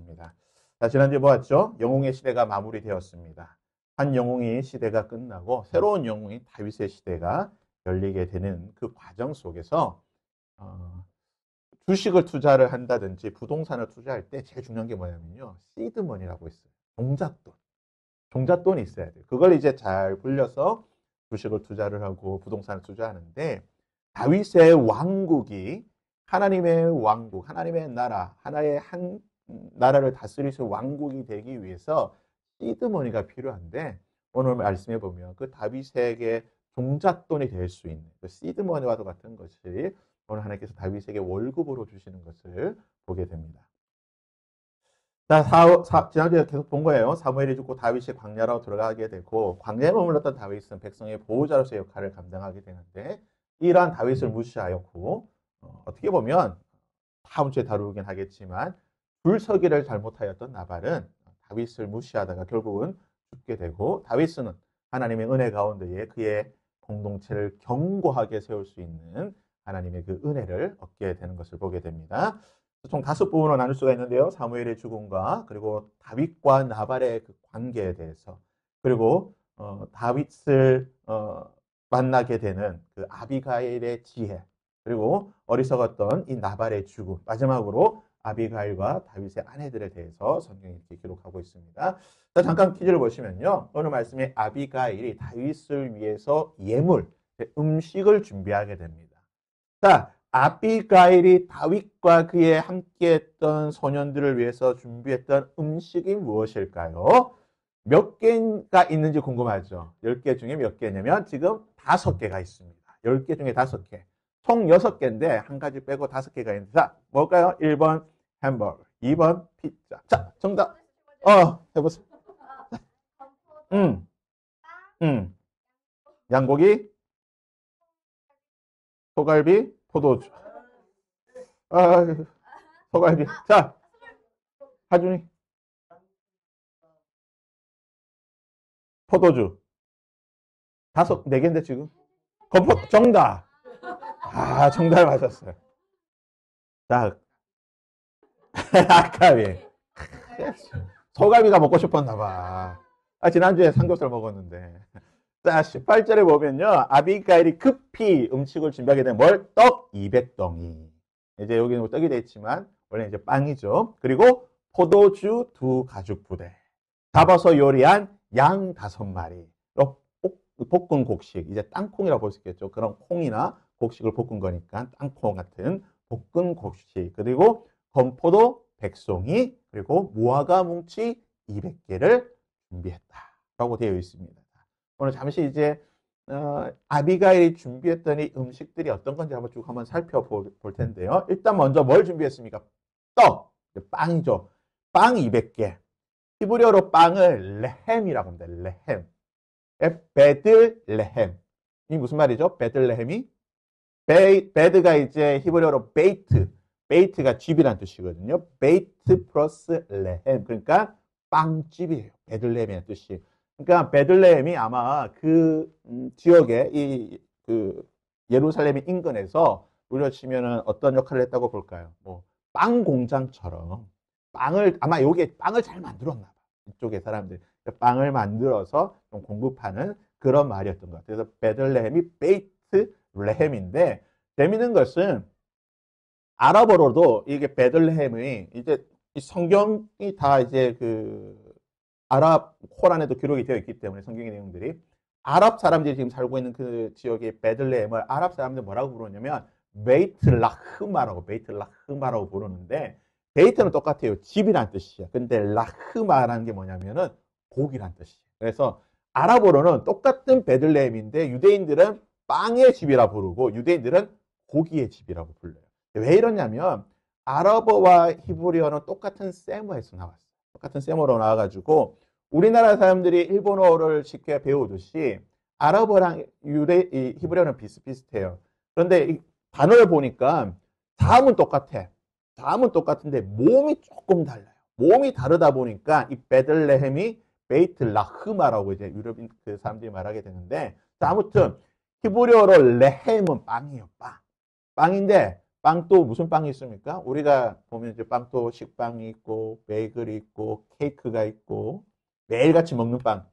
되었습니다. 자, 지난주에 보았죠? 영웅의 시대가 마무리되었습니다. 한 영웅의 시대가 끝나고 새로운 영웅인 다윗의 시대가 열리게 되는 그 과정 속에서 주식을 투자를 한다든지 부동산을 투자할 때 제일 중요한 게 뭐냐면요. 시드머니라고 있어요. 종잣돈. 종잣돈이 있어야 돼요. 그걸 이제 잘 불려서 주식을 투자를 하고 부동산을 투자하는데 다윗의 왕국이 하나님의 왕국, 하나님의 나라, 하나의 한 나라를 다스릴 수 있는 왕국이 되기 위해서 시드머니가 필요한데 오늘 말씀해 보면 그 다윗에게 종잣돈이 될 수 있는 그 시드머니와도 같은 것이 오늘 하나님께서 다윗에게 월급으로 주시는 것을 보게 됩니다. 자, 지난주에 계속 본 거예요. 사무엘이 죽고 다윗이 광야로 들어가게 되고 광야에 머물렀던 다윗은 백성의 보호자로서의 역할을 감당하게 되는데 이러한 다윗을 무시하였고 어떻게 보면 다음 주에 다루긴 하겠지만 줄서기를 잘못하였던 나발은 다윗을 무시하다가 결국은 죽게 되고 다윗은 하나님의 은혜 가운데에 그의 공동체를 견고하게 세울 수 있는 하나님의 그 은혜를 얻게 되는 것을 보게 됩니다. 총 5부분으로 나눌 수가 있는데요. 사무엘의 죽음과 그리고 다윗과 나발의 그 관계에 대해서 그리고 다윗을 만나게 되는 그 아비가일의 지혜 그리고 어리석었던 이 나발의 죽음 마지막으로 아비가일과 다윗의 아내들에 대해서 성경이 이렇게 기록하고 있습니다. 자, 잠깐 퀴즈를 보시면요. 오늘 말씀에 아비가일이 다윗을 위해서 예물, 음식을 준비하게 됩니다. 자, 아비가일이 다윗과 그의 함께했던 소년들을 위해서 준비했던 음식이 무엇일까요? 몇 개가 있는지 궁금하죠? 10개 중에 몇 개냐면 지금 5개가 있습니다. 10개 중에 5개. 총 6개인데 한 가지 빼고 5개가 있는데 자, 뭘까요? 1번 햄버거, 2번 피자. 자, 정답. 해보세요. 양고기, 소갈비, 포도주. 소갈비. 자, 하준이. 포도주. 4개인데 지금. 정답. 정답 맞았어요. 자, 아까비. 소갈비가 먹고 싶었나 봐. 지난주에 삼겹살 먹었는데. 자, 18절에 보면요. 아비가일이 급히 음식을 준비하게 된 떡 200덩이. 이제 여기는 떡이 되어 있지만 원래 이제 빵이죠. 그리고 포도주 2가죽 부대. 잡아서 요리한 양 5마리. 볶은 곡식. 이제 땅콩이라고 볼 수 있겠죠. 그런 콩이나 곡식을 볶은 거니까 땅콩 같은 볶은 곡식. 그리고 건포도 100송이. 그리고 무화과 뭉치 200개를 준비했다라고 되어 있습니다. 오늘 잠시 이제 아비가일이 준비했던 이 음식들이 어떤 건지 한번 살펴볼 텐데요. 일단 먼저 뭘 준비했습니까? 떡, 빵이죠. 빵 200개. 히브리어로 빵을 레헴이라고 합니다. 레헴. 베들레헴. 이 무슨 말이죠? 베들레헴이? 베드가 이제 히브리어로 베이트. 베이트가 집이란 뜻이거든요. 베이트 플러스 레헴. 그러니까 빵집이에요. 베들레헴이라는 뜻이. 그러니까 베들레헴이 아마 그 지역에 그 예루살렘의 인근에서 우리로 치면은 어떤 역할을 했다고 볼까요? 뭐 빵 공장처럼 아마 여기에 빵을 잘 만들었나 봐. 이쪽의 사람들이 빵을 만들어서 좀 공급하는 그런 말이었던 것 같아요. 그래서 베들레헴이 베이트 레헴인데 재밌는 것은 아랍어로도 이게 베들레헴이 이제 성경이 다 이제 그 아랍 코란에도 기록이 되어 있기 때문에 성경의 내용들이 아랍 사람들이 지금 살고 있는 그 지역의 베들레헴을 아랍 사람들 뭐라고 부르냐면 베이트라흐마라고 부르는데 베이트는 똑같아요. 집이란 뜻이야. 근데 라흐마라는 게 뭐냐면은 고기란 뜻이에요. 그래서 아랍어로는 똑같은 베들레헴인데 유대인들은 빵의 집이라 부르고 유대인들은 고기의 집이라고 불러요. 왜 이러냐면 아랍어와 히브리어는 똑같은 세모에서 나왔어요. 똑같은 세모로 나와가지고 우리나라 사람들이 일본어를 쉽게 배우듯이 아랍어랑 히브리어는 비슷비슷해요. 그런데 이 단어를 보니까 자음은 똑같아. 자음은 똑같은데 몸이 조금 달라요. 몸이 다르다 보니까 이 베들레헴이 베이트 라흐마라고 이제 유럽인 그 사람들이 말하게 되는데 자, 아무튼 히브리어로 레헴은 빵이에요. 빵인데 빵도 무슨 빵이 있습니까? 우리가 보면 이제 빵도 식빵이 있고, 베이글이 있고, 케이크가 있고, 매일같이 먹는 빵.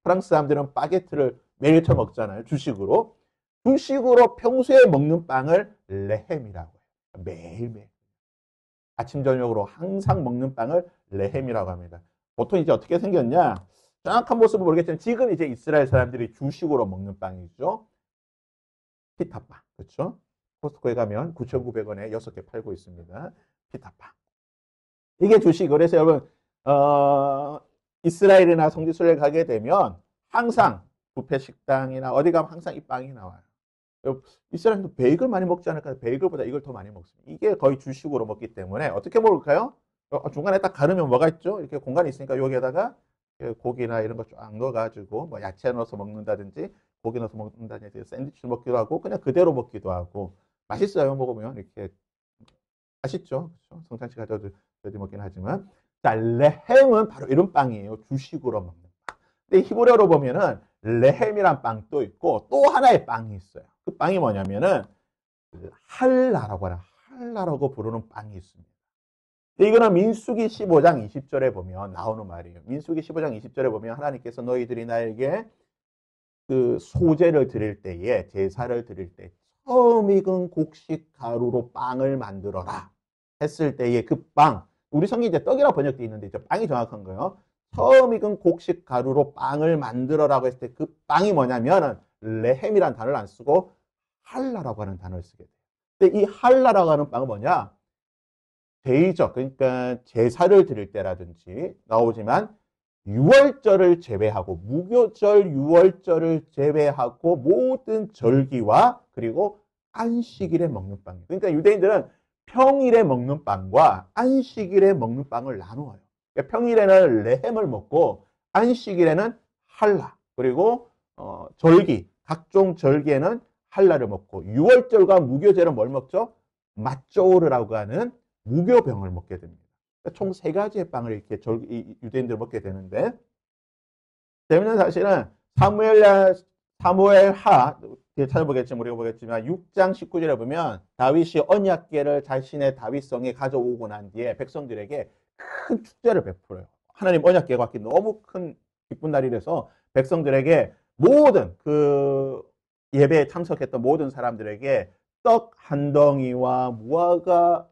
프랑스 사람들은 바게트를 매일처럼 먹잖아요. 주식으로. 주식으로 평소에 먹는 빵을 레헴이라고 해요. 매일매일. 아침, 저녁으로 항상 먹는 빵을 레헴이라고 합니다. 보통 이제 어떻게 생겼냐? 정확한 모습은 모르겠지만 지금 이제 이스라엘 사람들이 주식으로 먹는 빵이죠. 피타빵. 그렇죠? 코스트코에 가면 9,900원에 6개 팔고 있습니다. 피타빵. 이게 주식. 그래서 여러분, 이스라엘이나 성지순례 가게 되면 항상 뷔페 식당이나 어디 가면 항상 이 빵이 나와요. 이스라엘도 베이글 많이 먹지 않을까요? 베이글보다 이걸 더 많이 먹습니다. 이게 거의 주식으로 먹기 때문에 어떻게 먹을까요? 중간에 딱 가르면 뭐가 있죠? 이렇게 공간이 있으니까 여기에다가 고기나 이런 거 쫙 넣어가지고 뭐 야채 넣어서 먹는다든지 고기 넣어서 먹는다든지 샌드위치 먹기도 하고 그냥 그대로 먹기도 하고 맛있어요. 먹으면 이렇게 맛있죠. 그렇죠? 성찬치 가져도 먹긴 하지만 자, 레헴은 바로 이런 빵이에요. 주식으로 먹는 빵. 근데 히브리어로 보면은 레헴이란 빵도 있고 또 하나의 빵이 있어요. 그 빵이 뭐냐면은 할라라고 하는 할라라고 부르는 빵이 있습니다. 이거는 민수기 15장 20절에 보면 나오는 말이에요. 민수기 15장 20절에 보면 하나님께서 너희들이 나에게 그 소제를 드릴 때에 제사를 드릴 때 처음 익은 곡식 가루로 빵을 만들어라 했을 때에 그 빵, 우리 성경에 이제 떡이라고 번역되어 있는데 이제 빵이 정확한 거예요. 처음 익은 곡식 가루로 빵을 만들어라고 했을 때 그 빵이 뭐냐면은 레헴이라는 단어를 안 쓰고 할라라고 하는 단어를 쓰게 돼요. 근데 이 할라라고 하는 빵은 뭐냐? 대의적, 그러니까 제사를 드릴 때라든지 나오지만 유월절을 제외하고 무교절, 유월절을 제외하고 모든 절기와 그리고 안식일에 먹는 빵이에요. 그러니까 유대인들은 평일에 먹는 빵과 안식일에 먹는 빵을 나누어요. 그러니까 평일에는 레헴을 먹고 안식일에는 할라 그리고 절기, 각종 절기에는 할라를 먹고 유월절과 무교절은 뭘 먹죠? 맛조르라고 하는 무교병을 먹게 됩니다. 그러니까 총 세 가지의 빵을 이렇게 유대인들 먹게 되는데 재밌는 사실은 사무엘하 뒤에 찾아보겠지만 우리가 보겠지만 6장 19절에 보면 다윗이 언약궤를 자신의 다윗성에 가져오고 난 뒤에 백성들에게 큰 축제를 베풀어요. 하나님 언약궤가 왔기 너무 큰 기쁜 날이라서 백성들에게 모든 그 예배에 참석했던 모든 사람들에게 떡 한 덩이와 무화과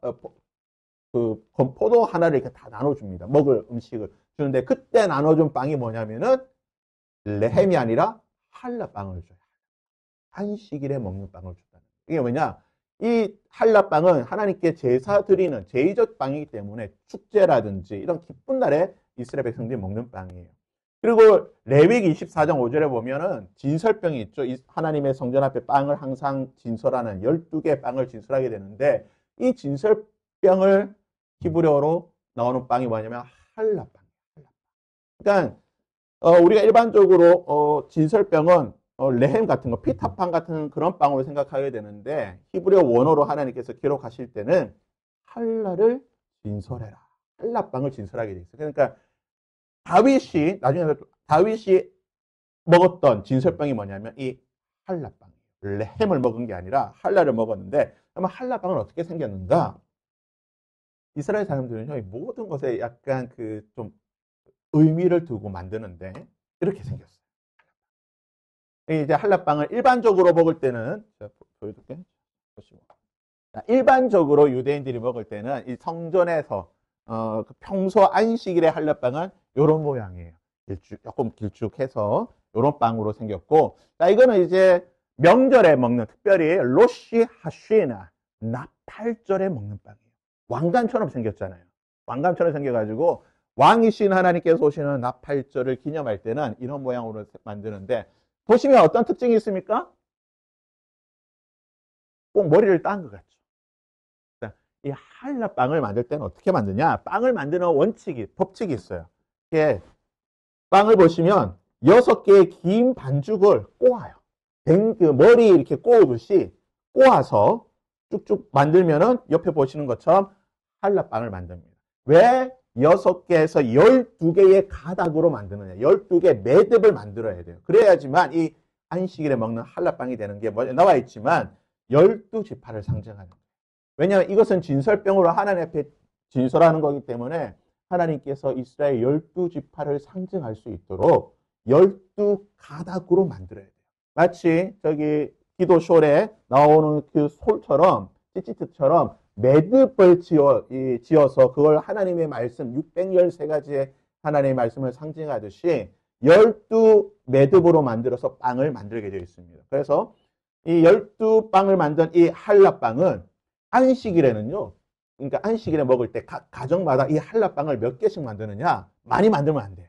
그 포도 하나를 이렇게 다 나눠줍니다. 먹을 음식을 주는데 그때 나눠준 빵이 뭐냐면은 레헴이 아니라 할라빵을 줘요. 안식일에 먹는 빵을 준다는 거예요. 이게 뭐냐? 이 할라빵은 하나님께 제사 드리는 제의적 빵이기 때문에 축제라든지 이런 기쁜 날에 이스라엘 백성들이 먹는 빵이에요. 그리고 레위기 24장 5절에 보면은 진설병이 있죠. 하나님의 성전 앞에 빵을 항상 진설하는 12개의 빵을 진설하게 되는데 이 진설병을 히브리어로 나오는 빵이 뭐냐면 할라빵이에요. 그러니까 우리가 일반적으로 진설병은 레헴 같은 거, 피타빵 같은 그런 빵으로 생각하게 되는데 히브리어 원어로 하나님께서 기록하실 때는 할라를 진설해라. 할라빵을 진설하게 돼 있어요. 그러니까 나중에 다윗이 먹었던 진설빵이 뭐냐면 이 할라빵이에요. 레헴을 먹은 게 아니라 할라를 먹었는데 그러면 할라빵은 어떻게 생겼는가? 이스라엘 사람들은요, 모든 것에 약간 그 좀 의미를 두고 만드는데 이렇게 생겼어요. 이제 할라빵을 일반적으로 먹을 때는 보여줄게. 보시고. 일반적으로 유대인들이 먹을 때는 이 성전에서 평소 안식일의 할라빵은 이런 모양이에요. 조금 길쭉해서 이런 빵으로 생겼고, 자 이거는 이제 명절에 먹는 특별히 로시 하쉬나 나팔절에 먹는 빵이에요. 왕관처럼 생겼잖아요. 왕관처럼 생겨가지고 왕이신 하나님께서 오시는 나팔절을 기념할 때는 이런 모양으로 만드는데 보시면 어떤 특징이 있습니까? 꼭 머리를 딴 것 같죠. 이 할라빵을 만들 때는 어떻게 만드냐? 빵을 만드는 법칙이 있어요. 이게 빵을 보시면 6개의 긴 반죽을 꼬아요. 그 머리 이렇게 꼬우듯이 꼬아서 쭉쭉 만들면은 옆에 보시는 것처럼 할라빵을 만듭니다. 왜 6개에서 12개의 가닥으로 만드느냐? 12개의 매듭을 만들어야 돼요. 그래야지만 이 안식일에 먹는 할라빵이 되는 게 나와 있지만 12지파를 상징하는 거예요. 왜냐하면 이것은 진설병으로 하나님 앞에 진설하는 거기 때문에 하나님께서 이스라엘 12지파를 상징할 수 있도록 12가닥으로 만들어야 돼요. 마치 저기 기도쇼에 나오는 그 솔처럼 찌찌트처럼 매듭을 지어서 그걸 하나님의 말씀 613가지의 하나님의 말씀을 상징하듯이 12매듭으로 만들어서 빵을 만들게 되어 있습니다. 그래서 이 12빵을 만든 이 한라빵은 안식일에는요. 그러니까 안식일에 먹을 때 가정마다 이 한라빵을 몇 개씩 만드느냐? 많이 만들면 안 돼요.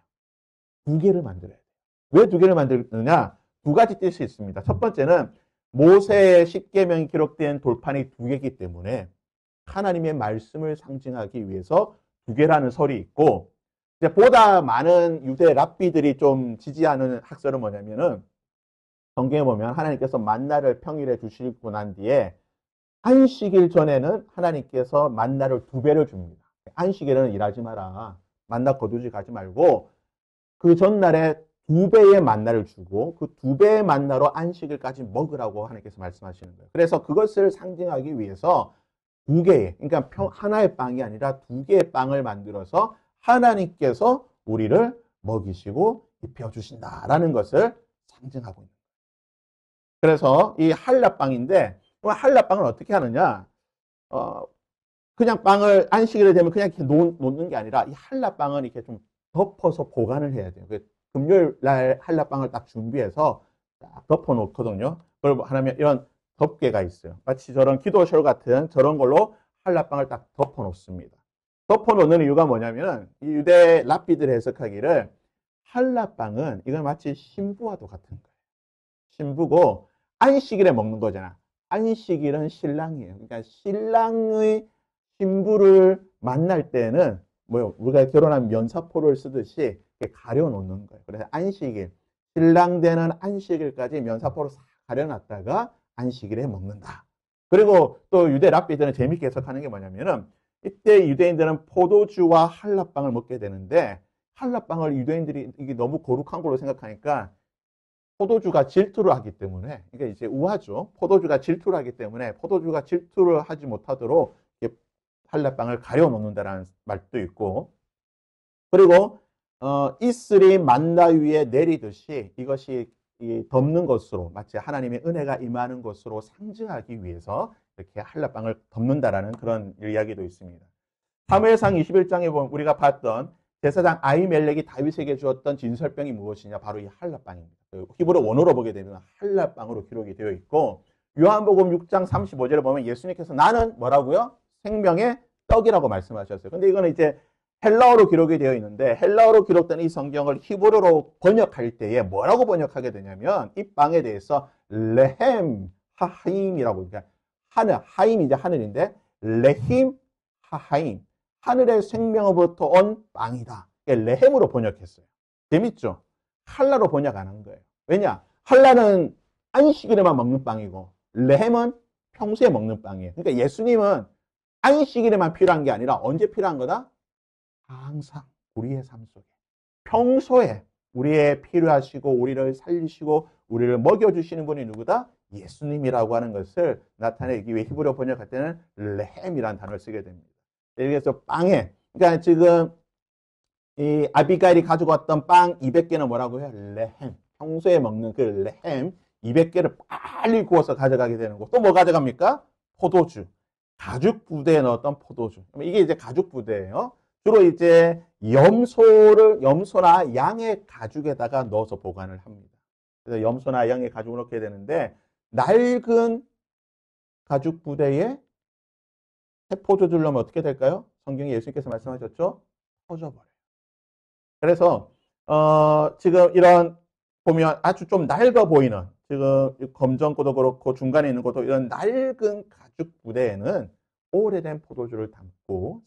2개를 만들어야 돼요. 왜 2개를 만드느냐? 2가지 뜻이 있습니다. 첫 번째는 모세의 10계명이 기록된 돌판이 2개이기 때문에 하나님의 말씀을 상징하기 위해서 2개라는 설이 있고, 이제 보다 많은 유대 랍비들이 좀 지지하는 학설은 뭐냐면은 성경에 보면 하나님께서 만나를 평일에 주시고 난 뒤에 안식일 전에는 하나님께서 만나를 2배를 줍니다. 안식일에는 일하지 마라. 만나 거두지 가지 말고 그 전날에 2배의 만나를 주고 그 2배의 만나로 안식일까지 먹으라고 하나님께서 말씀하시는 거예요. 그래서 그것을 상징하기 위해서 2개의, 그러니까 하나의 빵이 아니라 2개의 빵을 만들어서 하나님께서 우리를 먹이시고 입혀주신다라는 것을 상징하고 있는 거예요. 그래서 이 한라빵인데, 한라빵을 어떻게 하느냐? 그냥 빵을 안식일에 되면 그냥 이렇게 놓는 게 아니라 이 한라빵은 이렇게 좀 덮어서 보관을 해야 돼요. 금요일 날 한라빵을 딱 준비해서 딱 덮어 놓거든요. 그걸 하면 이런 덮개가 있어요. 마치 저런 기도쇼 같은 저런 걸로 한라빵을 딱 덮어 놓습니다. 덮어 놓는 이유가 뭐냐면 이 유대 랍비들 해석하기를 한라빵은 이건 마치 신부와도 같은 거예요. 신부고 안식일에 먹는 거잖아. 안식일은 신랑이에요. 그러니까 신랑의 신부를 만날 때는 뭐요? 우리가 결혼한 면사포를 쓰듯이 가려놓는 거예요. 그래서 안식일, 신랑 되는 안식일까지 면사포를 싹 가려놨다가 안식일에 먹는다. 그리고 또 유대 랍비들은 재밌게 해석하는 게 뭐냐면은 이때 유대인들은 포도주와 한라빵을 먹게 되는데 한라빵을 유대인들이 이게 너무 거룩한 걸로 생각하니까 포도주가 질투를 하기 때문에, 그러니까 이제 우하죠. 포도주가 질투를 하기 때문에 포도주가 질투를 하지 못하도록 한라빵을 가려놓는다라는 말도 있고, 그리고 이슬이 만나 위에 내리듯이 이것이 덮는 것으로 마치 하나님의 은혜가 임하는 것으로 상징하기 위해서 이렇게 한라빵을 덮는다라는 그런 이야기도 있습니다. 사무엘상 21장에 보면 우리가 봤던 제사장 아히멜렉이 다윗에게 주었던 진설병이 무엇이냐? 바로 이 한라빵입니다. 히브리 원어로 보게 되면 한라빵으로 기록이 되어 있고, 요한복음 6장 35절에 보면 예수님께서 나는 뭐라고요? 생명의 떡이라고 말씀하셨어요. 근데 이거는 이제 헬라어로 기록이 되어 있는데 헬라어로 기록된 이 성경을 히브리어로 번역할 때에 뭐라고 번역하게 되냐면 이 빵에 대해서 레헴 하하임이라고, 그러니까 하늘, 하임이 이제 하늘인데 레힘 하하임, 하늘의 생명으로부터 온 빵이다. 레헴으로 번역했어요. 재밌죠? 할라로 번역 안 한 거예요. 왜냐? 할라는 안식일에만 먹는 빵이고 레헴은 평소에 먹는 빵이에요. 그러니까 예수님은 안식일에만 필요한 게 아니라 언제 필요한 거다? 항상 우리의 삶 속에 평소에 우리의 필요하시고 우리를 살리시고 우리를 먹여주시는 분이 누구다? 예수님이라고 하는 것을 나타내기 위해 히브리어 번역할 때는 레헴이라는 단어를 쓰게 됩니다. 그래서 빵에, 그러니까 지금 이 아비가일이 가지고 왔던 빵 200개는 뭐라고 해요? 레헴. 평소에 먹는 그 레헴 200개를 빨리 구워서 가져가게 되는 거. 또 뭐 가져갑니까? 포도주. 가죽 부대에 넣었던 포도주. 이게 이제 가죽 부대예요. 주로 이제 염소나 양의 가죽에다가 넣어서 보관을 합니다. 그래서 염소나 양의 가죽을 넣게 되는데 낡은 가죽 부대에 세포주를 넣으면 어떻게 될까요? 성경에 예수님께서 말씀하셨죠? 터져버려요. 그래서 지금 이런 보면 아주 좀 낡아 보이는 지금 검정고도 그렇고 중간에 있는 것도 이런 낡은 가죽 부대에는 오래된 포도주를 담고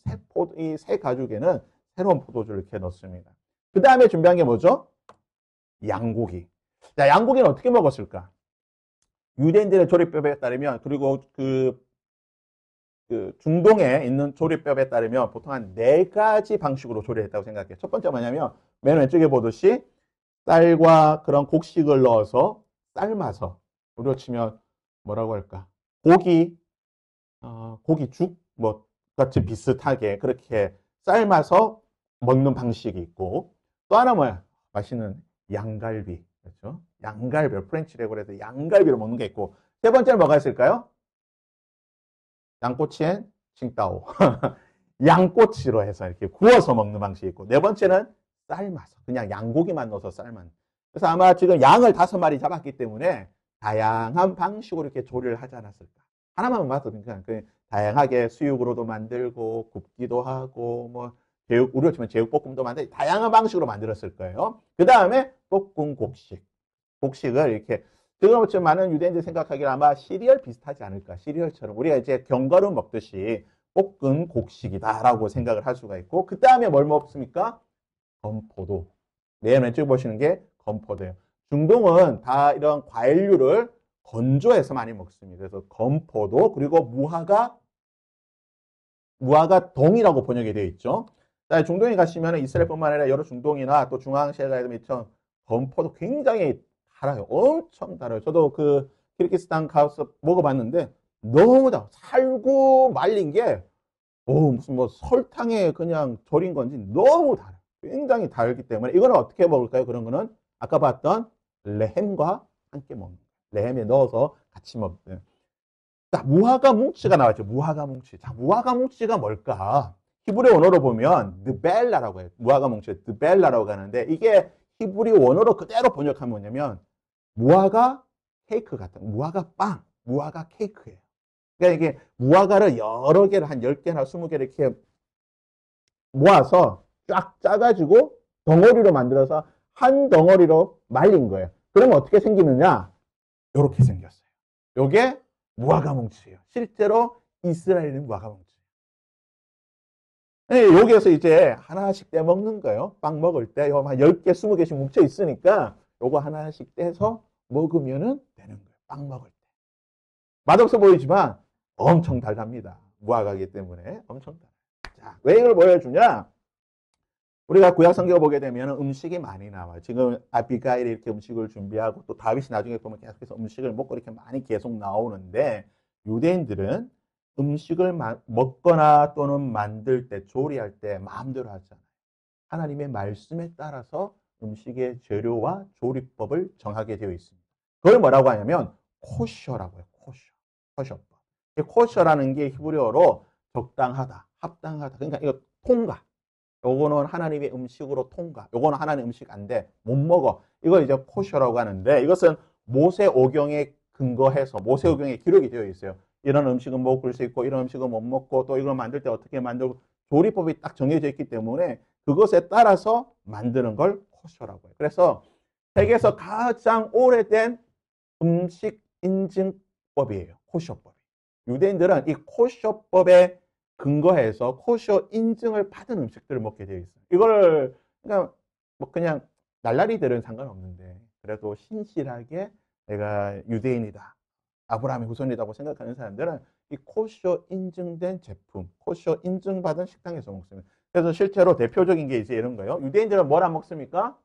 이 새 가죽에는 새로운 포도주를 이렇게 넣습니다. 그 다음에 준비한 게 뭐죠? 양고기. 자, 양고기는 어떻게 먹었을까? 유대인들의 조리법에 따르면, 그리고 그 중동에 있는 조리법에 따르면 보통 한 4가지 방식으로 조리했다고 생각해요. 첫 번째 뭐냐면 맨 왼쪽에 보듯이 쌀과 그런 곡식을 넣어서 삶아서, 우리로 치면 뭐라고 할까? 고기, 고기죽 뭐 같이 비슷하게 그렇게 삶아서 먹는 방식이 있고 또 하나 뭐야? 맛있는 양갈비. 그렇죠? 양갈비, 프렌치라고 해서 양갈비로 먹는 게 있고 세 번째는 뭐가 있을까요? 양꼬치엔 칭따오. 양꼬치로 해서 이렇게 구워서 먹는 방식이 있고 네 번째는 삶아서 그냥 양고기만 넣어서 삶은. 그래서 아마 지금 양을 5마리 잡았기 때문에 다양한 방식으로 이렇게 조리를 하지 않았을까. 하나만 봐도 그러니까 다양하게 수육으로도 만들고 굽기도 하고 뭐 제육 우리로 치면 제육볶음도 만들고 다양한 방식으로 만들었을 거예요. 그 다음에 볶음 곡식. 곡식을 이렇게 지금 많은 유대인들이 생각하기에 아마 시리얼 비슷하지 않을까. 시리얼처럼 우리가 이제 견과류 먹듯이 볶은 곡식이다라고 생각을 할 수가 있고 그 다음에 뭘 먹습니까? 건포도. 맨 왼쪽에 보시는 게 건포도예요. 중동은 다 이런 과일류를 건조해서 많이 먹습니다. 그래서 건포도 그리고 무화과 동이라고 번역이 되어 있죠. 중동에 가시면 이스라엘뿐만 아니라 여러 중동이나 또 중앙아시아에 가면 건포도 굉장히 달아요. 엄청 달아요. 저도 그 키르기스탄 가서 먹어봤는데 너무 달. 살고 말린 게 무슨 뭐 설탕에 그냥 절인 건지 너무 달아요. 굉장히 달기 때문에 이거는 어떻게 먹을까요? 그런 거는 아까 봤던 레햄과 함께 먹는 거예요. 레햄에 넣어서 같이 먹는. 자, 무화과 뭉치가 나왔죠. 무화과 뭉치. 자, 무화과 뭉치가 뭘까? 히브리 원어로 보면 느벨라라고 해요. 무화과 뭉치, 느벨라라고 하는데 이게 히브리 원어로 그대로 번역하면 뭐냐면 무화과 케이크 같은 무화과 빵, 무화과 케이크예요. 그러니까 이게 무화과를 여러 개를 한 10개나 20개를 이렇게 모아서 쫙 짜가지고 덩어리로 만들어서 한 덩어리로 말린 거예요. 그러면 어떻게 생기느냐? 이렇게 생겼어요. 요게 무화과 뭉치예요. 실제로 이스라엘은 무화과 뭉치. 네, 여기에서 이제 하나씩 떼 먹는 거예요. 빵 먹을 때, 한 10개, 20개씩 뭉쳐 있으니까 요거 하나씩 떼서 먹으면은 되는 거예요. 빵 먹을 때. 맛없어 보이지만 엄청 달답니다. 무화과이기 때문에 엄청 달아요. 자, 왜 이걸 보여주냐? 우리가 구약 성경을 보게 되면 음식이 많이 나와요. 지금 아비가일이 이렇게 음식을 준비하고 또 다윗이 나중에 보면 계속해서 음식을 먹고 이렇게 많이 계속 나오는데 유대인들은 음식을 먹거나 또는 만들 때 조리할 때 마음대로 하잖아요. 하나님의 말씀에 따라서 음식의 재료와 조리법을 정하게 되어 있습니다. 그걸 뭐라고 하냐면 코셔라고 해요. 코셔법. 코셔라는 게 히브리어로 적당하다, 합당하다. 그러니까 이거 통과. 요거는 하나님의 음식으로 통과. 요거는 하나님 음식 안 돼. 못 먹어. 이걸 이제 코셔라고 하는데 이것은 모세오경에 근거해서 모세오경에 기록이 되어 있어요. 이런 음식은 먹을 수 있고 이런 음식은 못 먹고 또 이걸 만들 때 어떻게 만들고 조리법이 딱 정해져 있기 때문에 그것에 따라서 만드는 걸 코셔라고 해요. 그래서 세계에서 가장 오래된 음식 인증법이에요. 코셔법이. 유대인들은 이 코셔법에 근거해서 코셔 인증을 받은 음식들을 먹게 되어 있어요. 이걸 그냥 날라리들은 상관없는데 그래도 신실하게 내가 유대인이다. 아브라함의 후손이라고 생각하는 사람들은 이 코셔 인증된 제품, 코셔 인증받은 식당에서 먹습니다. 그래서 실제로 대표적인 게 이제 이런 거예요. 유대인들은 뭘 안 먹습니까?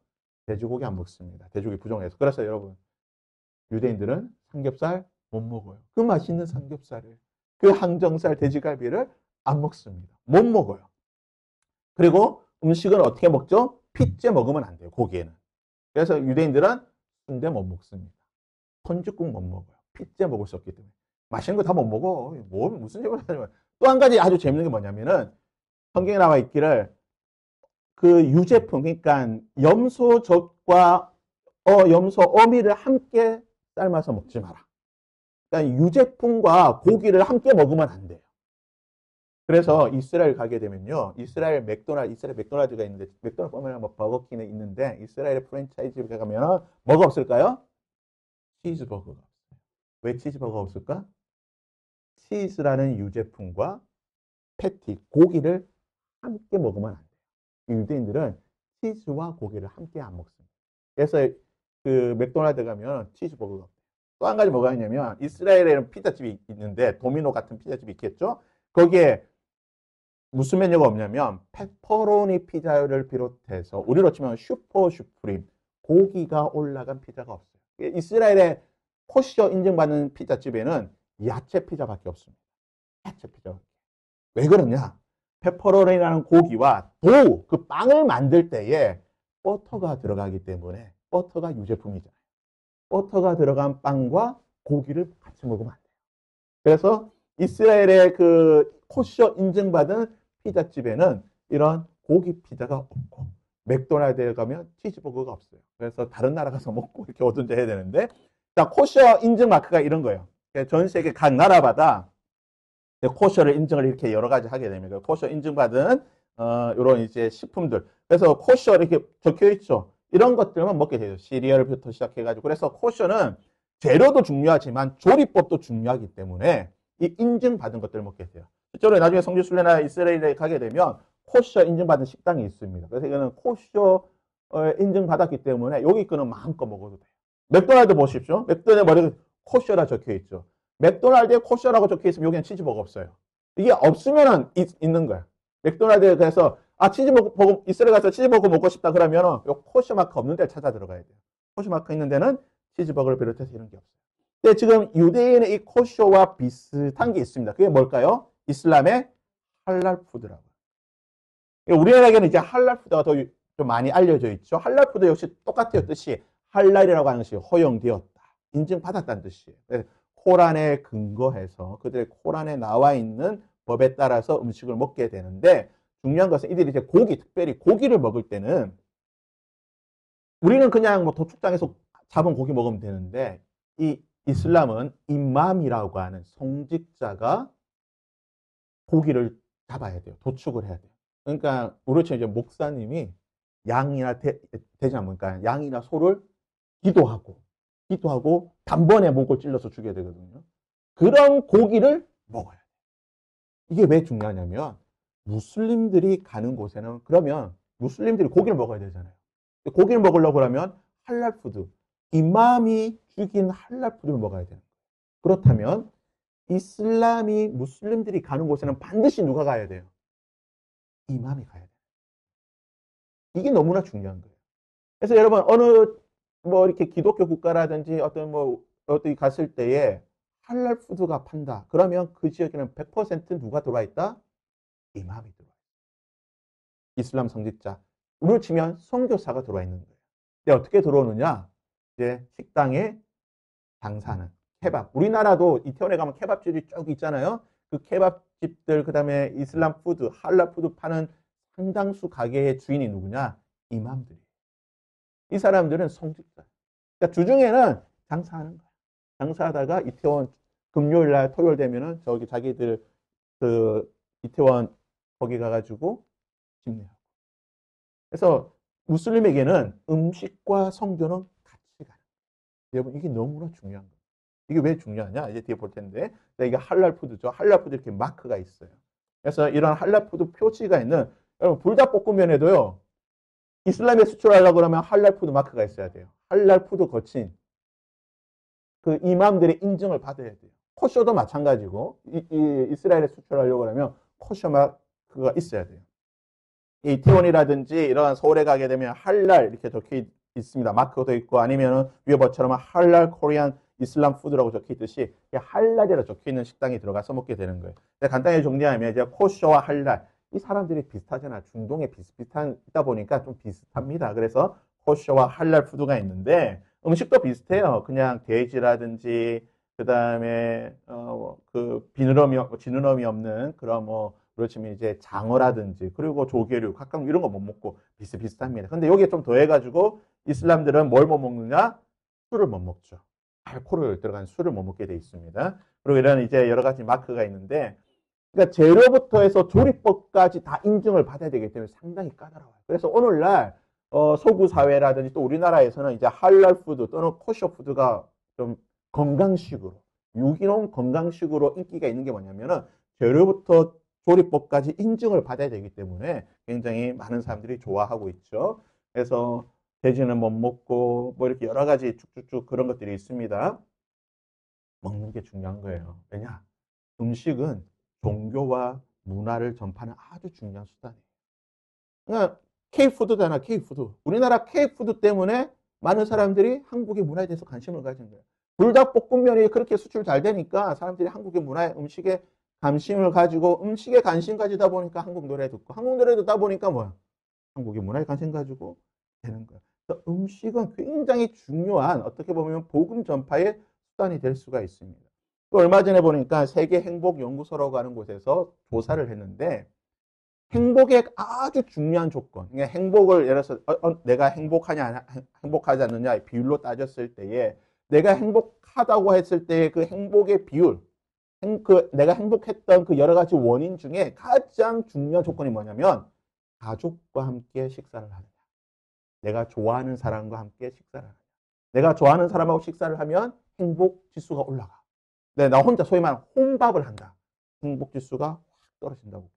돼지고기 안 먹습니다. 돼지고기 부정해서. 그래서 여러분, 유대인들은 삼겹살 못 먹어요. 그 맛있는 삼겹살을, 그 항정살 돼지갈비를 안 먹습니다. 못 먹어요. 그리고 음식은 어떻게 먹죠? 핏째 먹으면 안 돼요. 고기에는. 그래서 유대인들은 순대 못 먹습니다. 손죽국 못 먹어요. 핏째 먹을 수 없기 때문에. 맛있는 거 다 못 먹어. 무슨 얘기를 하냐면. 또 한 가지 아주 재밌는 게 뭐냐면은 성경에 나와 있기를 그 유제품, 그러니까 염소젖과 염소 어미를 함께 삶아서 먹지 마라. 그러니까 유제품과 고기를 함께 먹으면 안 돼요. 그래서 이스라엘 가게 되면요. 이스라엘 맥도날드가 있는데, 맥도날드 보면 뭐 버거킹이 있는데, 이스라엘 프랜차이즈에 가면 뭐가 없을까요? 치즈버거가 없어요. 왜 치즈버거가 없을까? 치즈라는 유제품과 패티, 고기를 함께 먹으면 안 돼요. 유대인들은 치즈와 고기를 함께 안 먹습니다. 그래서 그 맥도날드 가면 치즈버거가 없어요. 또 한 가지 뭐가 있냐면, 이스라엘에는 피자집이 있는데, 도미노 같은 피자집이 있겠죠? 거기에 무슨 메뉴가 없냐면 페퍼로니 피자를 비롯해서 우리로 치면 슈퍼 슈프림 고기가 올라간 피자가 없어요. 이스라엘의 코셔 인증받는 피자집에는 야채 피자밖에 없습니다. 케첩 피자. 왜 그러냐? 페퍼로니라는 고기와 도우, 그 빵을 만들 때에 버터가 들어가기 때문에 버터가 유제품이잖아요. 버터가 들어간 빵과 고기를 같이 먹으면 안 돼요. 그래서 이스라엘의 그 코셔 인증받은 피자집에는 이런 고기 피자가 없고 맥도날드에 가면 치즈버거가 없어요. 그래서 다른 나라 가서 먹고 이렇게 오든지 해야 되는데 자, 코셔 인증 마크가 이런 거예요. 전 세계 각 나라마다 코셔를 인증을 이렇게 여러 가지 하게 됩니다. 코셔 인증받은 이런 이제 식품들. 그래서 코셔 이렇게 적혀 있죠. 이런 것들만 먹게 돼요. 시리얼부터 시작해가지고. 그래서 코셔는 재료도 중요하지만 조리법도 중요하기 때문에 이 인증받은 것들을 먹게 돼요. 실제로 나중에 성지순례나 이스라엘에 가게 되면 코셔 인증받은 식당이 있습니다. 그래서 이거는 코셔 인증받았기 때문에 여기 거는 마음껏 먹어도 돼요. 맥도날드 보십시오. 맥도날드 머리에 코셔라 적혀 있죠. 맥도날드에 코셔라고 적혀 있으면 여기는 치즈버거 없어요. 이게 없으면 있는 거야. 맥도날드에 그래서 치즈버거 이스라엘 가서 치즈버거 먹고 싶다 그러면 요 코셔 마크 없는 데를 찾아 들어가야 돼요. 코셔 마크 있는 데는 치즈버거를 비롯해서 이런 게 없어요. 근데 지금 유대인의 이 코셔와 비슷한 게 있습니다. 그게 뭘까요? 이슬람의 할랄 푸드라고요. 우리나라에는 이제 할랄 푸드가 더 좀 많이 알려져 있죠. 할랄 푸드 역시 똑같아요. 뜻이 할랄이라고 하는 것이 허용되었다, 인증받았다는 뜻이에요. 코란에 근거해서 그들의 코란에 나와 있는 법에 따라서 음식을 먹게 되는데 중요한 것은 이들이 이제 특별히 고기를 먹을 때는 우리는 그냥 뭐 도축장에서 잡은 고기 먹으면 되는데 이 이슬람은 이맘이라고 하는 성직자가 고기를 잡아야 돼요. 도축을 해야 돼요. 그러니까 우리처럼 이제 목사님이 양이나 되지 않습니까? 양이나 소를 기도하고 단번에 목을 찔러서 죽여야 되거든요. 그런 고기를 먹어야 돼요. 이게 왜 중요하냐면 무슬림들이 가는 곳에는 그러면 무슬림들이 고기를 먹어야 되잖아요. 고기를 먹으려고 하면 할랄 푸드, 이맘이 죽인 할랄 푸드를 먹어야 돼요. 그렇다면 이슬람이 무슬림들이 가는 곳에는 반드시 누가 가야 돼요? 이맘이 가야 돼요. 이게 너무나 중요한 거예요. 그래서 여러분 어느 뭐 이렇게 기독교 국가라든지 어디 갔을 때에 할랄 푸드가 판다. 그러면 그 지역에는 100% 누가 들어와 있다? 이맘이 들어와 있다. 이슬람 성직자. 우리로 치면 선교사가 들어와 있는 거예요. 근데 어떻게 들어오느냐? 이제 식당에 장사는 케밥. 우리나라도 이태원에 가면 케밥집이 쭉 있잖아요. 그 케밥집들 그다음에 이슬람 푸드, 할랄 푸드 파는 상당수 가게의 주인이 누구냐? 이맘들이에요. 이 사람들은 성직자. 그러니까 주중에는 장사하는 거야. 장사하다가 이태원 금요일 날 토요일 되면은 저기 자기들 그 이태원 거기 가가지고 집례하고. 그래서 무슬림에게는 음식과 성교는 같이 가는 거예요. 여러분 이게 너무나 중요한 거예요. 이게 왜 중요하냐? 이제 뒤에 볼 텐데 이게 할랄 푸드죠. 할랄 푸드 이렇게 마크가 있어요. 그래서 이런 할랄 푸드 표시가 있는 여러분 불닭볶음면에도요. 이슬람에 수출하려고 그러면 할랄 푸드 마크가 있어야 돼요. 할랄 푸드 거친 그 이맘들의 인증을 받아야 돼요. 코셔도 마찬가지고 이스라엘에 수출하려고 하면 코셔 마크가 있어야 돼요. 이태원이라든지 이러한 서울에 가게 되면 할랄 이렇게 적혀 있습니다. 마크도 있고 아니면 위에 것처럼 할랄 코리안 이슬람 푸드라고 적혀 있듯이 할랄이라 적혀 있는 식당에 들어가서 먹게 되는 거예요. 간단히 정리하면 이제 코셔와 할랄 이 사람들이 비슷하잖아. 중동에 비슷하다 보니까 좀 비슷합니다. 그래서 코셔와 할랄 푸드가 있는데 음식도 비슷해요. 그냥 돼지라든지 그다음에 그 지느러미 없는 그런 그렇지만 이제 장어라든지 그리고 조개류 각각 이런 거 못 먹고 비슷비슷합니다. 근데 여기에 좀 더해가지고 이슬람들은 뭘 못 먹느냐? 술을 못 먹죠. 알코올 들어간 술을 못 먹게 돼 있습니다. 그리고 이런 이제 여러 가지 마크가 있는데 그러니까 재료부터 해서 조리법까지 다 인증을 받아야 되기 때문에 상당히 까다로워요. 그래서 오늘날 서구 사회라든지 또 우리나라에서는 이제 할랄 푸드 또는 코셔 푸드가 좀 건강식으로 유기농 건강식으로 인기가 있는 게 뭐냐면은 재료부터 조리법까지 인증을 받아야 되기 때문에 굉장히 많은 사람들이 좋아하고 있죠. 그래서 돼지는 못 먹고 뭐 이렇게 여러 가지 쭉쭉쭉 그런 것들이 있습니다. 먹는 게 중요한 거예요. 왜냐? 음식은 종교와 문화를 전파하는 아주 중요한 수단이에요. 그러니까 K푸드잖아, K푸드. 우리나라 K푸드 때문에 많은 사람들이 한국의 문화에 대해서 관심을 가진 거예요. 불닭볶음면이 그렇게 수출 잘 되니까 사람들이 한국의 문화에 음식에 관심을 가지고 음식에 관심 가지다 보니까 한국 노래 듣고 한국 노래 듣다 보니까 뭐야? 한국의 문화에 관심 가지고 되는 거야. 그래서 음식은 굉장히 중요한 어떻게 보면 복음 전파의 수단이 될 수가 있습니다. 또 얼마 전에 보니까 세계 행복 연구소라고 하는 곳에서 조사를 했는데 행복의 아주 중요한 조건. 그러니까 행복을 예를 들어서 내가 행복하냐 행복하지 않느냐 비율로 따졌을 때에 내가 행복하다고 했을 때 그 행복의 비율, 내가 행복했던 그 여러 가지 원인 중에 가장 중요한 조건이 뭐냐면 가족과 함께 식사를 하느냐. 내가 좋아하는 사람과 함께 식사를 하느냐. 내가 좋아하는 사람하고 식사를 하면 행복 지수가 올라가. 네, 나 혼자 소위 말하는 혼밥을 한다. 행복 지수가 확 떨어진다고.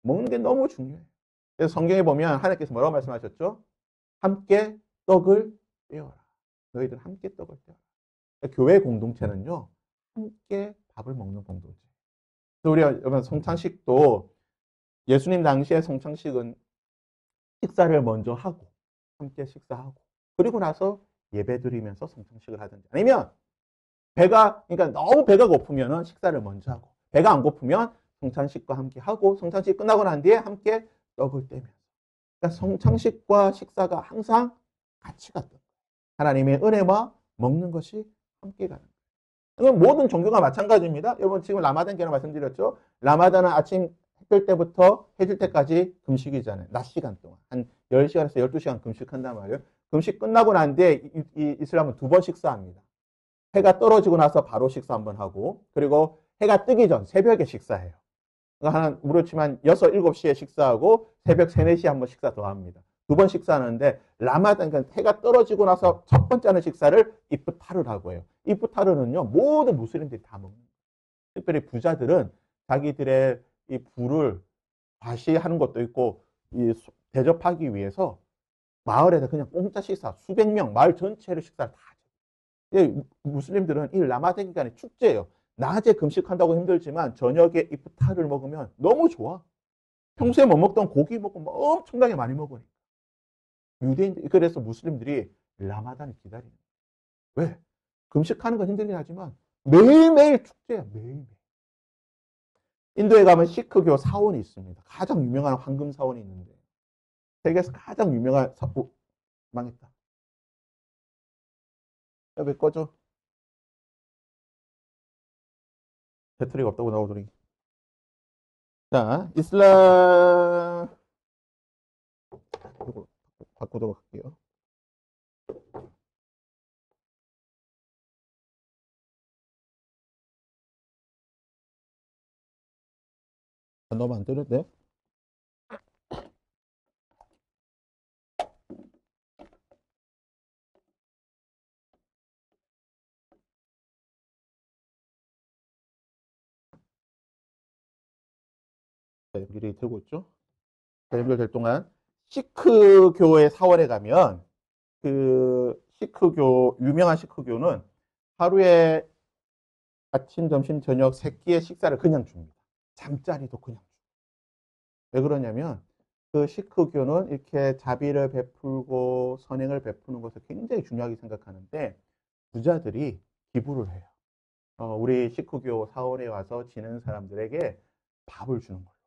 먹는 게 너무 중요해요. 그래서 성경에 보면 하나님께서 뭐라고 말씀하셨죠? 함께 떡을 떼어라. 너희들 함께 떡을 떼어라. 교회 공동체는요, 함께 밥을 먹는 공동체. 우리가 여러분 성찬식도 예수님 당시에 성찬식은 식사를 먼저 하고 함께 식사하고 그리고 나서 예배 드리면서 성찬식을 하든지 아니면 그러니까 너무 배가 고프면은 식사를 먼저 하고 배가 안 고프면 성찬식과 함께 하고 성찬식 끝나고 난 뒤에 함께 떡을 떼면서 그러니까 성찬식과 식사가 항상 같이 갔던 거예요. 하나님의 은혜와 먹는 것이 함께 가는 거예요. 이건 모든 종교가 마찬가지입니다. 여러분 지금 라마단 계란 말씀드렸죠. 라마단은 아침 해뜰 때부터 해질 때까지 금식이잖아요. 낮 시간 동안 한 10시간에서 12시간 금식한단 말이에요. 금식 끝나고 난 뒤에 이슬람은 2번 식사합니다. 해가 떨어지고 나서 바로 식사 한번 하고 그리고 해가 뜨기 전 새벽에 식사해요. 한 무료치만 6, 7시에 식사하고 새벽 3, 4시에 한번 식사 더 합니다. 2번 식사하는데 라마단 그러니까 해가 떨어지고 나서 첫 번째 하는 식사를 이프타르라고 해요. 이프타르는요 모든 무슬림들이 다 먹는 거예요. 특별히 부자들은 자기들의 이 부를 과시하는 것도 있고 대접하기 위해서 마을에서 그냥 공짜 식사 수백 명 마을 전체를 식사를 다 하죠. 무슬림들은 이 라마단 기간에 축제예요. 낮에 금식한다고 힘들지만 저녁에 이프타르를 먹으면 너무 좋아. 평소에 못 먹던 고기 먹고 엄청나게 많이 먹으니까. 유대인들 그래서 무슬림들이 라마단을 기다리는 거예요. 왜? 금식하는 건 힘들긴 하지만 매일매일 축제야. 매일매일. 인도에 가면 시크교 사원이 있습니다. 가장 유명한 황금 사원이 있는데 세계에서 가장 유명한 망했다. 야, 왜 꺼져? 배터리가 없다고 나오더니. 자, 이슬람 이거 바꾸도록 할게요. 너무 안 되는데? 자, 연결이 되고 있죠? 자, 연결될 동안 시크교의 사원에 가면 그 시크교 유명한 시크교는 하루에 아침, 점심, 저녁 세 끼의 식사를 그냥 줍니다. 잠자리도 그냥 줍니다. 왜 그러냐면 그 시크교는 이렇게 자비를 베풀고 선행을 베푸는 것을 굉장히 중요하게 생각하는데 부자들이 기부를 해요. 우리 시크교 사원에 와서 지낸 사람들에게 밥을 주는 거예요.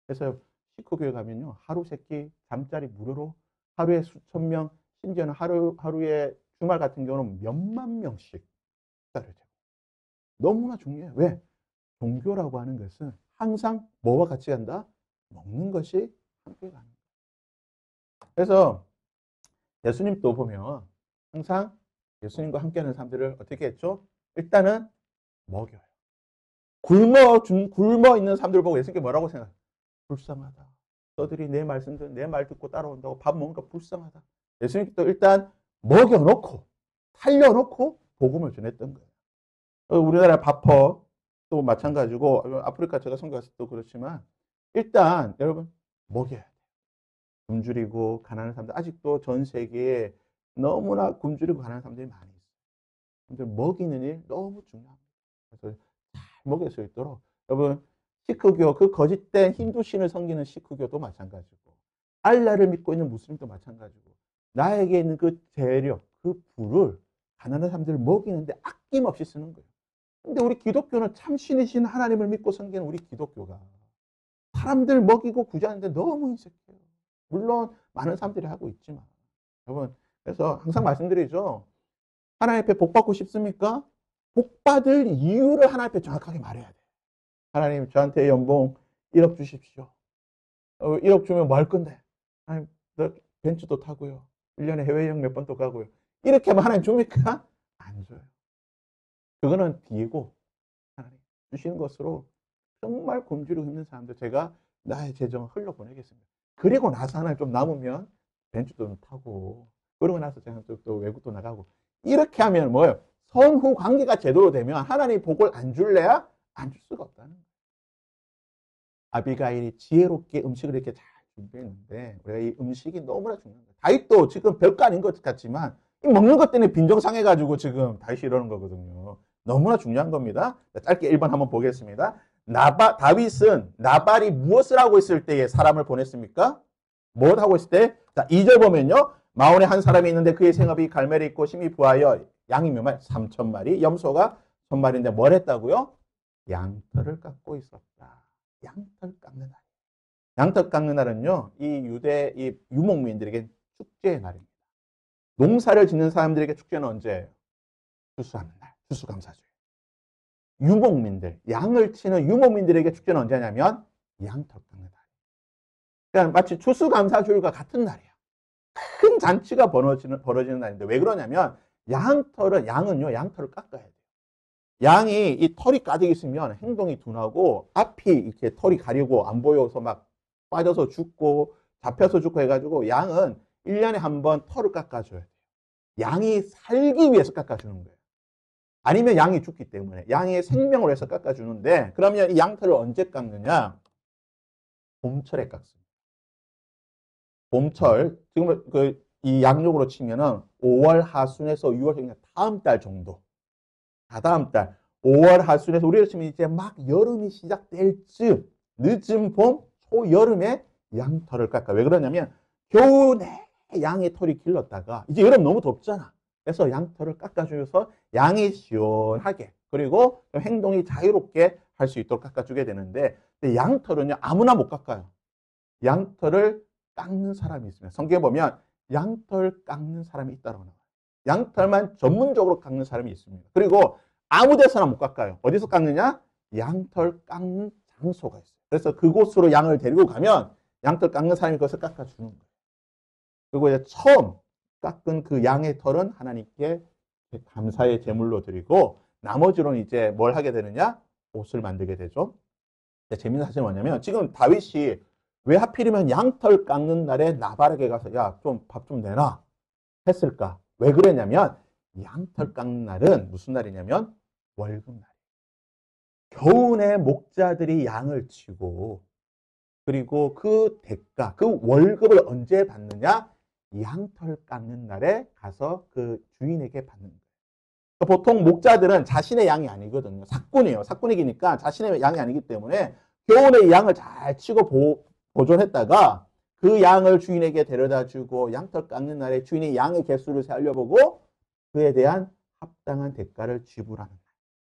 그래서 시크교에 가면요 하루 세끼 잠자리 무료로 하루에 수천 명 심지어는 하루에 주말 같은 경우는 몇만 명씩 식사를 해요. 너무나 중요해요. 왜? 종교라고 하는 것은 항상 뭐와 같이 간다? 먹는 것이 함께 가는 거예요. 그래서 예수님도 보면 항상 예수님과 함께하는 사람들을 어떻게 했죠? 일단은 먹여요. 굶어 있는 사람들 보고 예수님께 뭐라고 생각해요? 불쌍하다. 너들이 내 말씀, 내 말 듣고 따라온다고 밥 먹으니까 불쌍하다. 예수님께도 일단 먹여놓고, 살려놓고 복음을 전했던 거예요. 우리나라 바퍼 또 마찬가지고, 아프리카 제가 선교했을 때도 그렇지만, 일단 여러분, 먹여야 돼요. 굶주리고 가난한 사람들, 아직도 전 세계에 너무나 굶주리고 가난한 사람들이 많이 있어요. 근데 먹이는 일 너무 중요합니다. 그래서 잘 먹일 수 있도록, 여러분, 시크교, 그 거짓된 힌두 신을 섬기는 시크교도 마찬가지고, 알라를 믿고 있는 무슬림도 마찬가지고, 나에게 있는 그 재력, 그 부를 가난한 사람들을 먹이는데 아낌없이 쓰는 거예요. 근데 우리 기독교는 참 신이신 하나님을 믿고 섬기는 우리 기독교가 사람들 먹이고 구제하는데 너무 인색해요. 물론 많은 사람들이 하고 있지만 여러분, 그래서 항상 말씀드리죠. 하나님 앞에 복 받고 싶습니까? 복 받을 이유를 하나님 앞에 정확하게 말해야 돼요. 하나님 저한테 연봉 1억 주십시오. 1억 주면 뭐 할 건데? 하나님 벤츠도 타고요. 1년에 해외여행 몇 번도 가고요. 이렇게 하면 하나님 줍니까? 안 줘요. 그거는 비고 하나님 주시는 것으로 정말 굶주리고 있는 사람들 제가 나의 재정을 흘려보내겠습니다. 그리고 나서 하나님 좀 남으면 벤츠도 좀 타고 그러고 나서 제가 또 외국도 나가고 이렇게 하면 뭐예요? 선후 관계가 제대로 되면 하나님 복을 안 줄래야? 안 줄 수가 없다는 거예요. 아비가일이 지혜롭게 음식을 이렇게 잘 준비했는데 우리가 이 음식이 너무나 중요한 거예요. 다윗도 지금 별거 아닌 것 같지만 이 먹는 것 때문에 빈정상해가지고 지금 다윗이 이러는 거거든요. 너무나 중요한 겁니다. 짧게 1번 한번 보겠습니다. 다윗은 나발이 무엇을 하고 있을 때에 사람을 보냈습니까? 무엇 하고 있을 때? 자, 2절 보면요. 마온에 한 사람이 있는데 그의 생업이 갈멜에 있고 심히 부하여 양이 몇 마리? 3,000마리, 염소가 1,000마리인데 뭘 했다고요? 양털을 깎고 있었다. 양털 깎는 날. 양털 깎는 날은요, 이 유대 이 유목민들에게 축제의 날입니다. 농사를 짓는 사람들에게 축제는 언제예요? 추수하는 날, 추수감사절. 유목민들, 양을 치는 유목민들에게 축제는 언제냐면 양털 깎는 날. 그러니까 마치 추수감사절과 같은 날이에요. 큰 잔치가 벌어지는 날인데 왜 그러냐면 양은요, 양털을 깎아야 돼요. 양이 이 털이 가득 있으면 행동이 둔하고 앞이 이렇게 털이 가리고 안 보여서 막 빠져서 죽고 잡혀서 죽고 해가지고 양은 1년에 한 번 털을 깎아줘야 돼요. 양이 살기 위해서 깎아주는 거예요. 아니면 양이 죽기 때문에 양의 생명을 위해서 깎아주는데 그러면 이 양털을 언제 깎느냐? 봄철에 깎습니다. 봄철 지금 이 양력으로 치면은 5월 하순에서 6월 그러니까 다음 달 정도. 다다음 달 5월 하순에서 우리로 치면 이제 막 여름이 시작될 즈음 늦은 봄, 초여름에 양털을 깎아. 왜 그러냐면 겨우 내 양의 털이 길렀다가 이제 여름 너무 덥잖아. 그래서 양털을 깎아주면서 양이 시원하게 그리고 행동이 자유롭게 할 수 있도록 깎아주게 되는데 근데 양털은요 아무나 못 깎아요. 양털을 깎는 사람이 있습니다. 성경에 보면 양털 깎는 사람이 있다고 나와요. 양털만 전문적으로 깎는 사람이 있습니다. 그리고 아무 데서나 못 깎아요. 어디서 깎느냐? 양털 깎는 장소가 있어요. 그래서 그곳으로 양을 데리고 가면 양털 깎는 사람이 그것을 깎아주는 거예요. 그리고 이제 처음 깎은 그 양의 털은 하나님께 감사의 제물로 드리고 나머지로는 이제 뭘 하게 되느냐? 옷을 만들게 되죠. 재밌는 사실은 뭐냐면 지금 다윗이 왜 하필이면 양털 깎는 날에 나발에게 가서 야, 좀 밥 좀 내놔 했을까? 왜 그랬냐면 양털 깎는 날은 무슨 날이냐면 월급날. 겨우내 목자들이 양을 치고 그리고 그 대가, 그 월급을 언제 받느냐? 양털 깎는 날에 가서 그 주인에게 받는 거예요. 보통 목자들은 자신의 양이 아니거든요. 사꾼이에요. 사꾼이니까 자신의 양이 아니기 때문에 겨우내 양을 잘 치고 보존했다가 그 양을 주인에게 데려다 주고 양털 깎는 날에 주인이 양의 개수를 살려보고 그에 대한 합당한 대가를 지불하는 날.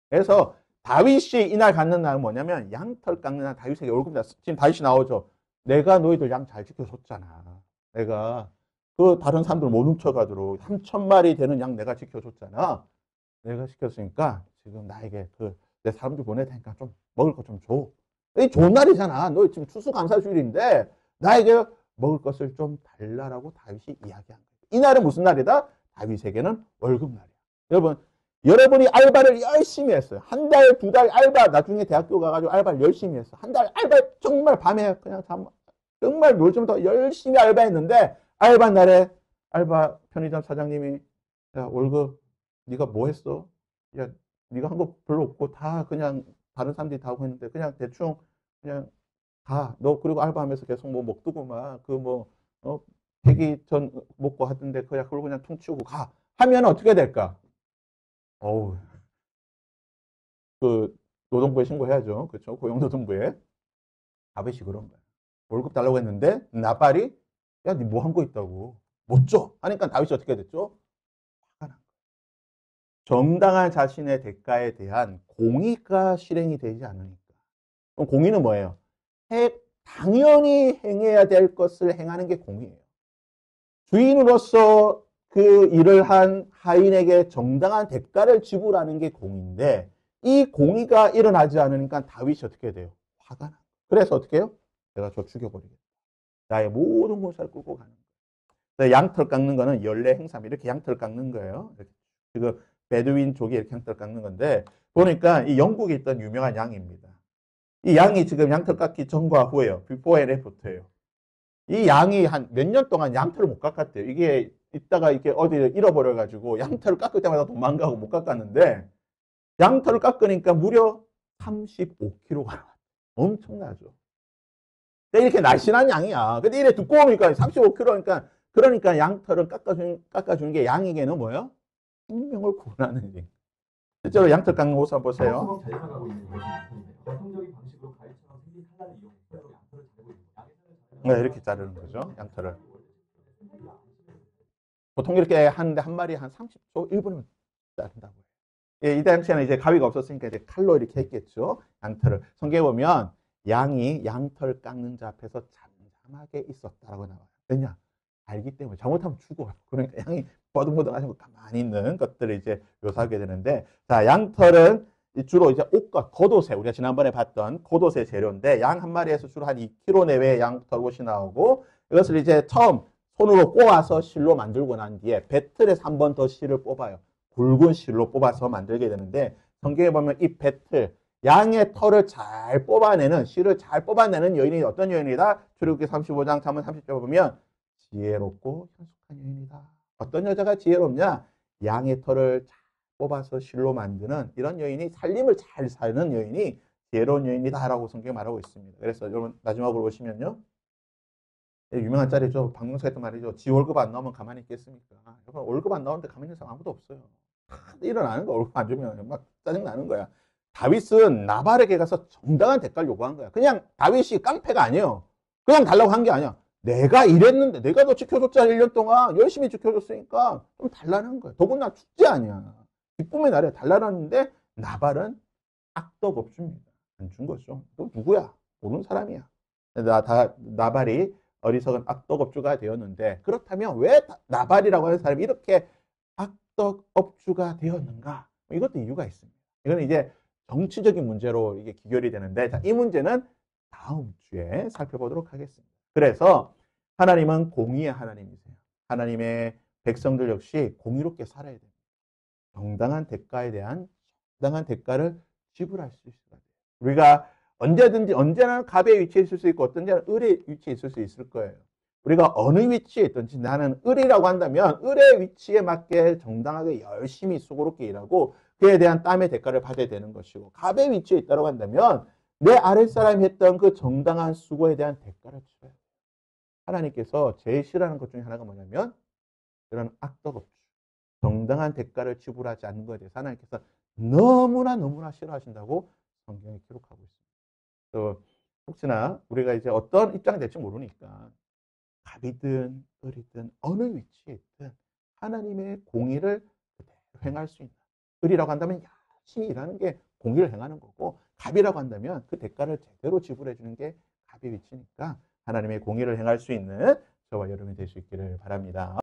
그래서 다윗이 이날 갖는 날은 뭐냐면 양털 깎는 날 다윗에게 월급이다. 지금 다윗이 나오죠. 내가 너희들 양 잘 지켜줬잖아. 내가 그 다른 사람들 못 훔쳐가도록 3,000마리 되는 양 내가 지켜줬잖아. 내가 시켰으니까 지금 나에게 내 사람들 보낼 테니까 좀 먹을 것 좀 줘. 이 좋은 날이잖아. 너 지금 추수감사주일인데 나에게 먹을 것을 좀 달라라고 다윗이 이야기한 거예요. 이 날은 무슨 날이다? 다윗에게는 월급날이야. 여러분이 알바를 열심히 했어요. 한 달, 2달 알바, 나중에 대학교 가가지고 알바를 열심히 했어. 한 달 알바 정말 밤에 그냥 정말 놀면서 열심히 알바했는데 알바 날에 알바 편의점 사장님이 야, 월급 네가 뭐 했어? 야, 네가 한 거 별로 없고 다 그냥 다른 사람들이 다 하고 했는데 그냥 대충 그냥 가. 너 그리고 알바하면서 계속 뭐 먹두고만 회기 전 먹고 하던데 그냥 그걸 그냥 퉁치고 가. 하면 어떻게 될까? 어우, 그 노동부에 신고해야죠. 그렇죠? 고용노동부에. 다윗이 그런 거야. 월급 달라고 했는데 나발이 야, 니 뭐 한 거 있다고. 못 줘. 하니까 다윗이 어떻게 됐죠? 화가 난 거야. 정당한 자신의 대가에 대한 공의가 실행이 되지 않으니까. 그럼 공의는 뭐예요? 당연히 행해야 될 것을 행하는 게 공의예요. 주인으로서 그 일을 한 하인에게 정당한 대가를 지불하는 게 공의인데 이 공의가 일어나지 않으니까 다윗이 어떻게 돼요? 화가 나. 그래서 어떻게 해요? 내가 저 죽여버리겠다. 나의 모든 군사를 끌고 가는 거예요. 양털 깎는 거는 연례 행사 이렇게 양털 깎는 거예요. 이렇게. 지금 베두인족이 이렇게 양털 깎는 건데 보니까 이 영국에 있던 유명한 양입니다. 이 양이 지금 양털 깎기 전과 후에요. 비포 앤 애프터예요. 이 양이 한 몇 년 동안 양털을 못 깎았대요. 이게 있다가 이렇게 어디 잃어버려가지고 양털을 깎을 때마다 도망가고 못 깎았는데 양털을 깎으니까 무려 35kg가 나왔대요. 엄청나죠. 이렇게 날씬한 양이야. 근데 이래 두꺼우니까 35kg니까 그러니까 양털을 깎아주는 게 양에게는 뭐예요? 생명을 구원하는 일. 실제로 양털 깎는 모습 한번 보세요. 네, 이렇게 자르는 거죠. 양털을. 보통 이렇게 하는데 한 마리 한 30초, 1분이면 자른다고 해요. 예, 이 당시에는 이제 가위가 없었으니까 이제 칼로 이렇게 했겠죠. 양털을. 성경에 보면 양이 양털 깎는 자 앞에서 잠잠하게 있었다라고 나와요. 왜냐? 알기 때문에 잘못하면 죽어요. 그러니까 양이 버둥버둥하시고 가만히 있는 것들을 이제 묘사하게 되는데, 자, 양털은 주로 이제 옷과 겉옷에 우리가 지난번에 봤던 겉옷의 재료인데 양 한 마리에서 주로 한 2kg 내외의 양털 옷이 나오고 이것을 이제 처음 손으로 꼬아서 실로 만들고 난 뒤에 배틀에서 한 번 더 실을 뽑아요. 굵은 실로 뽑아서 만들게 되는데 성경에 보면 이 배틀 양의 털을 잘 뽑아내는 실을 잘 뽑아내는 여인이 어떤 여인이다? 출애굽기 35장 잠언 30절 보면 지혜롭고 현숙한 여인이다. 어떤 여자가 지혜롭냐? 양의 털을 잘 뽑아서 실로 만드는 이런 여인이 살림을 잘 사는 여인이 지혜로운 여인이다라고 성경에 말하고 있습니다. 그래서 여러분 마지막으로 보시면요. 유명한 짤이죠. 박명수가 했던 말이죠. 지 월급 안 나오면 가만히 있겠습니까? 여러분 월급 안 나오는데 가만히 있는 사람 아무도 없어요. 일어나는 거 월급 안 주면 막 짜증나는 거야. 다윗은 나발에게 가서 정당한 대가를 요구한 거야. 그냥 다윗이 깡패가 아니에요. 그냥 달라고 한 게 아니야. 내가 일했는데 내가 너 지켜줬잖아. 1년 동안 열심히 지켜줬으니까 좀 달라는 거야. 더군다나 축제 아니야. 기쁨의 날에 달라놨는데 나발은 악덕업주입니다. 안 준 거죠. 너 누구야? 모르는 사람이야. 나발이 어리석은 악덕업주가 되었는데 그렇다면 왜 나발이라고 하는 사람이 이렇게 악덕업주가 되었는가? 이것도 이유가 있습니다. 이건 이제 정치적인 문제로 이게 귀결이 되는데 자, 이 문제는 다음 주에 살펴보도록 하겠습니다. 그래서 하나님은 공의의 하나님이세요. 하나님의 백성들 역시 공의롭게 살아야 됩니다. 정당한 대가에 대한 정당한 대가를 지불할 수 있어야 돼요. 우리가 언제든지 언제나 갑의 위치에 있을 수 있고 어떤 때는 을의 위치에 있을 수 있을 거예요. 우리가 어느 위치에 있든지 나는 을이라고 한다면 을의 위치에 맞게 정당하게 열심히 수고롭게 일하고 그에 대한 땀의 대가를 받아야 되는 것이고 갑의 위치에 있다고 한다면 내 아랫사람이 했던 그 정당한 수고에 대한 대가를 치러야 돼요. 하나님께서 제일 싫어하는 것 중에 하나가 뭐냐면 이런 악덕업주, 정당한 대가를 지불하지 않는 것에 대해서 하나님께서 너무나 싫어하신다고 성경에 기록하고 있습니다. 또 혹시나 우리가 이제 어떤 입장이 될지 모르니까 갑이든 을이든 어느 위치에 있든 하나님의 공의를 행할 수 있는 을이라고 한다면 열심히 일하는 게 공의를 행하는 거고 갑이라고 한다면 그 대가를 제대로 지불해 주는 게 갑의 위치니까 하나님의 공의를 행할 수 있는 저와 여러분이 될 수 있기를 바랍니다.